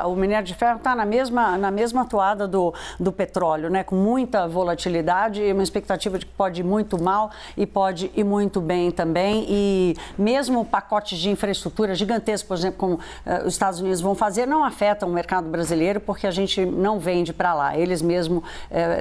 O minério de ferro está na mesma toada do petróleo, né? Com muita volatilidade e uma expectativa de que pode ir muito mal e pode ir muito bem também. E mesmo pacotes de infraestrutura gigantescos, por exemplo, como os Estados Unidos vão fazer, não afetam o mercado brasileiro porque a gente não vende para lá. Eles mesmo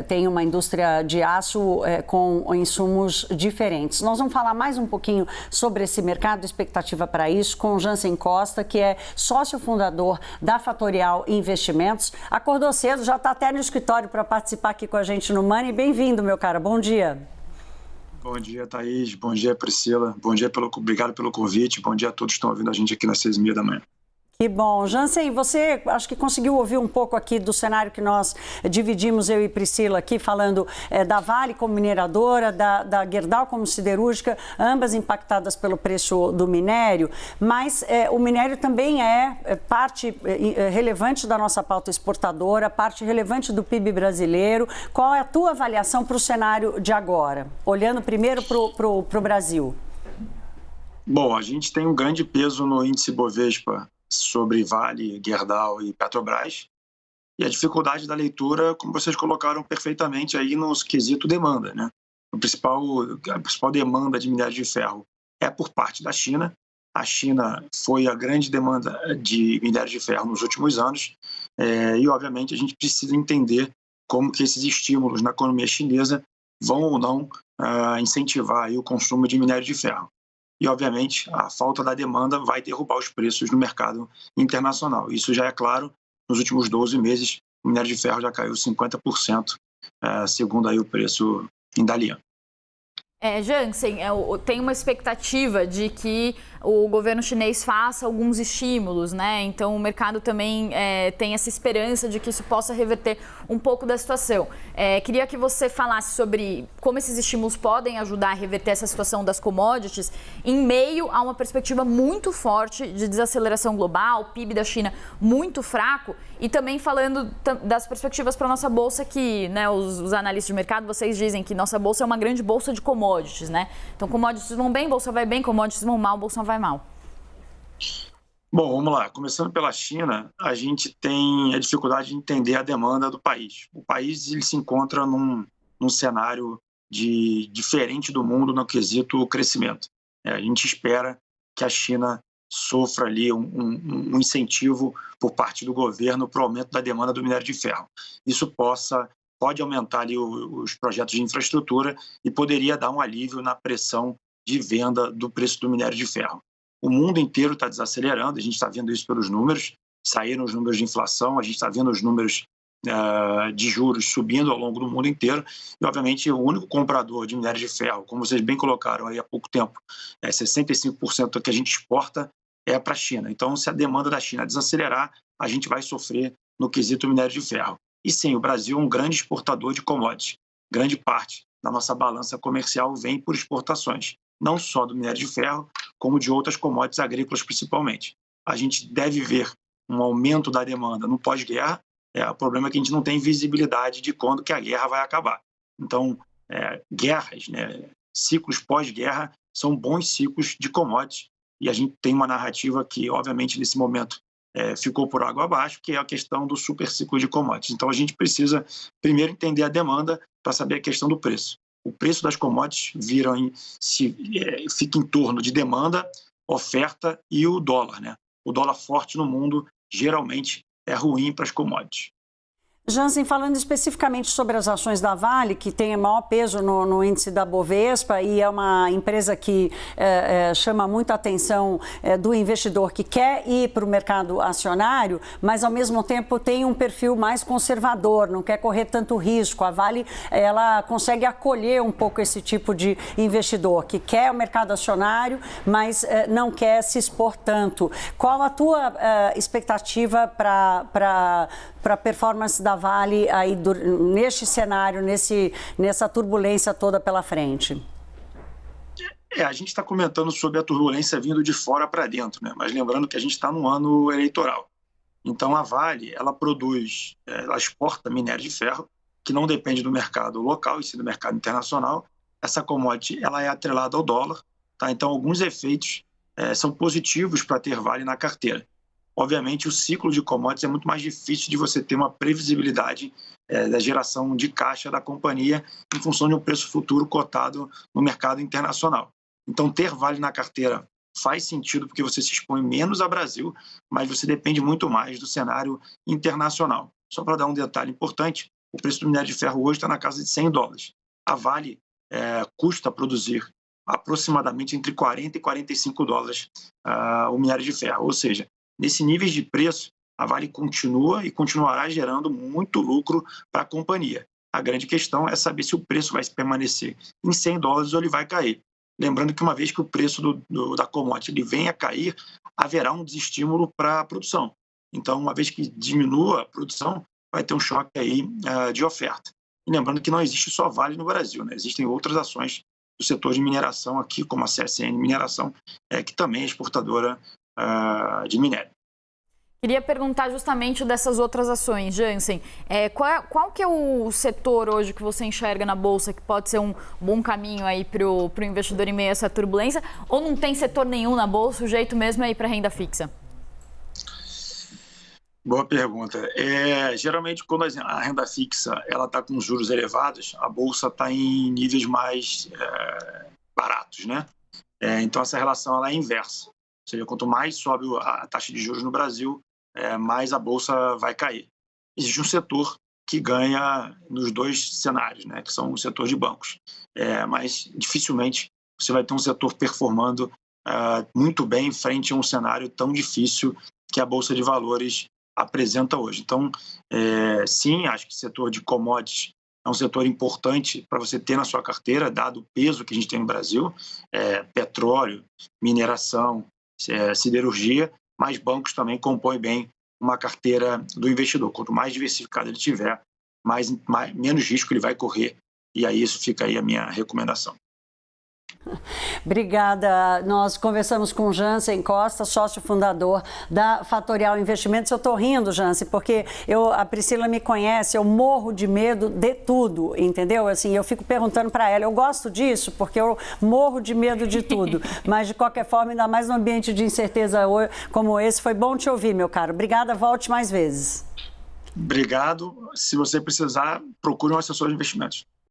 têm uma indústria de aço com insumos diferentes. Nós vamos falar mais um pouquinho sobre esse mercado, expectativa para isso, com o Jansen Costa, que é sócio fundador da Fatorial Investimentos. Acordou cedo, já está até no escritório para participar aqui com a gente no Money. Bem-vindo, meu cara. Bom dia. Bom dia, Thaís. Bom dia, Priscila. Bom dia, obrigado pelo convite. Bom dia a todos que estão ouvindo a gente aqui nas 6h30 da manhã. Que bom. Jansen, você acho que conseguiu ouvir um pouco aqui do cenário que nós dividimos, eu e Priscila, aqui, falando da Vale como mineradora, da Gerdau como siderúrgica, ambas impactadas pelo preço do minério, mas o minério também é parte relevante da nossa pauta exportadora, parte relevante do PIB brasileiro. Qual é a tua avaliação para o cenário de agora, olhando primeiro para o Brasil? Bom, a gente tem um grande peso no índice Bovespa sobre Vale, Gerdau e Petrobras, e a dificuldade da leitura, como vocês colocaram perfeitamente aí no quesito demanda, né? A principal demanda de minério de ferro é por parte da China. A China foi a grande demanda de minério de ferro nos últimos anos, e obviamente a gente precisa entender como que esses estímulos na economia chinesa vão ou não incentivar aí o consumo de minério de ferro. E, obviamente, a falta da demanda vai derrubar os preços no mercado internacional. Isso já é claro, nos últimos 12 meses, o minério de ferro já caiu 50%, segundo aí o preço em Dalian. Jansen, tem uma expectativa de que o governo chinês faça alguns estímulos, né? Então o mercado também tem essa esperança de que isso possa reverter um pouco da situação. Queria que você falasse sobre como esses estímulos podem ajudar a reverter essa situação das commodities em meio a uma perspectiva muito forte de desaceleração global, PIB da China muito fraco, e também falando das perspectivas para a nossa bolsa, que, né, os analistas de mercado, vocês dizem que nossa bolsa é uma grande bolsa de commodities, né? Então commodities vão bem, bolsa vai bem, commodities vão mal, bolsa vai mal. Bom, vamos lá. Começando pela China, a gente tem a dificuldade de entender a demanda do país. O país ele se encontra num cenário diferente do mundo no quesito crescimento. A gente espera que a China sofra ali um incentivo por parte do governo para o aumento da demanda do minério de ferro. Isso pode aumentar ali os projetos de infraestrutura e poderia dar um alívio na pressão de venda do preço do minério de ferro. O mundo inteiro está desacelerando, a gente está vendo isso pelos números, saíram os números de inflação, a gente está vendo os números de juros subindo ao longo do mundo inteiro, e obviamente o único comprador de minério de ferro, como vocês bem colocaram aí há pouco tempo, 65% do que a gente exporta é para a China. Então, se a demanda da China desacelerar, a gente vai sofrer no quesito minério de ferro. E sim, o Brasil é um grande exportador de commodities. Grande parte da nossa balança comercial vem por exportações, não só do minério de ferro, como de outras commodities agrícolas principalmente. A gente deve ver um aumento da demanda no pós-guerra. O problema é que a gente não tem visibilidade de quando que a guerra vai acabar. Então, guerras, né, ciclos pós-guerra, são bons ciclos de commodities, e a gente tem uma narrativa que, obviamente, nesse momento ficou por água abaixo, que é a questão do super ciclo de commodities. Então, a gente precisa primeiro entender a demanda para saber a questão do preço. O preço das commodities fica em torno de demanda, oferta e o dólar, né? O dólar forte no mundo geralmente é ruim para as commodities. Jansen, falando especificamente sobre as ações da Vale, que tem maior peso no índice da Bovespa e é uma empresa que chama muita atenção do investidor que quer ir para o mercado acionário, mas ao mesmo tempo tem um perfil mais conservador, não quer correr tanto risco. A Vale, ela consegue acolher um pouco esse tipo de investidor que quer o mercado acionário, mas não quer se expor tanto. Qual a tua expectativa para a performance da Vale aí neste cenário, nessa turbulência toda pela frente? A gente está comentando sobre a turbulência vindo de fora para dentro, né? Mas lembrando que a gente está num ano eleitoral. Então a Vale, ela exporta minério de ferro, que não depende do mercado local, e sim do mercado internacional. Essa commodity, ela é atrelada ao dólar, tá? Então alguns efeitos são positivos para ter Vale na carteira. obviamente o ciclo de commodities é muito mais difícil de você ter uma previsibilidade da geração de caixa da companhia em função de um preço futuro cotado no mercado internacional. Então, ter Vale na carteira faz sentido porque você se expõe menos ao Brasil, mas você depende muito mais do cenário internacional. Só para dar um detalhe importante, o preço do minério de ferro hoje está na casa de $100. A Vale custa produzir aproximadamente entre $40 e $45 o minério de ferro. Ou seja, nesse nível de preço, a Vale continua e continuará gerando muito lucro para a companhia. A grande questão é saber se o preço vai permanecer em $100 ou ele vai cair. Lembrando que uma vez que o preço da commodity ele venha a cair, haverá um desestímulo para a produção. Então, uma vez que diminua a produção, vai ter um choque aí de oferta. E lembrando que não existe só Vale no Brasil, né? Existem outras ações do setor de mineração aqui, como a CSN Mineração, que também é exportadora de minério. Queria perguntar justamente dessas outras ações, Jansen. Qual que é o setor hoje que você enxerga na Bolsa que pode ser um bom caminho aí para o investidor em meio a essa turbulência? Ou não tem setor nenhum na Bolsa, o jeito mesmo é ir para renda fixa? Boa pergunta. Geralmente, quando a renda fixa está com juros elevados, a Bolsa está em níveis mais baratos, né? Então, essa relação ela é inversa. Ou seja, quanto mais sobe a taxa de juros no Brasil, mais a Bolsa vai cair. Existe um setor que ganha nos dois cenários, né? Que são o setor de bancos. Mas, dificilmente, você vai ter um setor performando muito bem frente a um cenário tão difícil que a Bolsa de Valores apresenta hoje. Então, sim, acho que o setor de commodities é um setor importante para você ter na sua carteira, dado o peso que a gente tem no Brasil, petróleo, mineração, siderurgia, mas bancos também compõem bem uma carteira do investidor. Quanto mais diversificado ele tiver, menos risco ele vai correr. E aí isso fica aí a minha recomendação. Obrigada. Nós conversamos com o Jansen Costa, sócio fundador da Fatorial Investimentos. Eu estou rindo, Jansen, porque a Priscila me conhece, eu morro de medo de tudo, entendeu? Assim, eu fico perguntando para ela, eu gosto disso porque eu morro de medo de tudo, mas de qualquer forma, ainda mais num ambiente de incerteza como esse, foi bom te ouvir, meu caro. Obrigada, volte mais vezes. Obrigado. Se você precisar, procure um assessor de investimentos.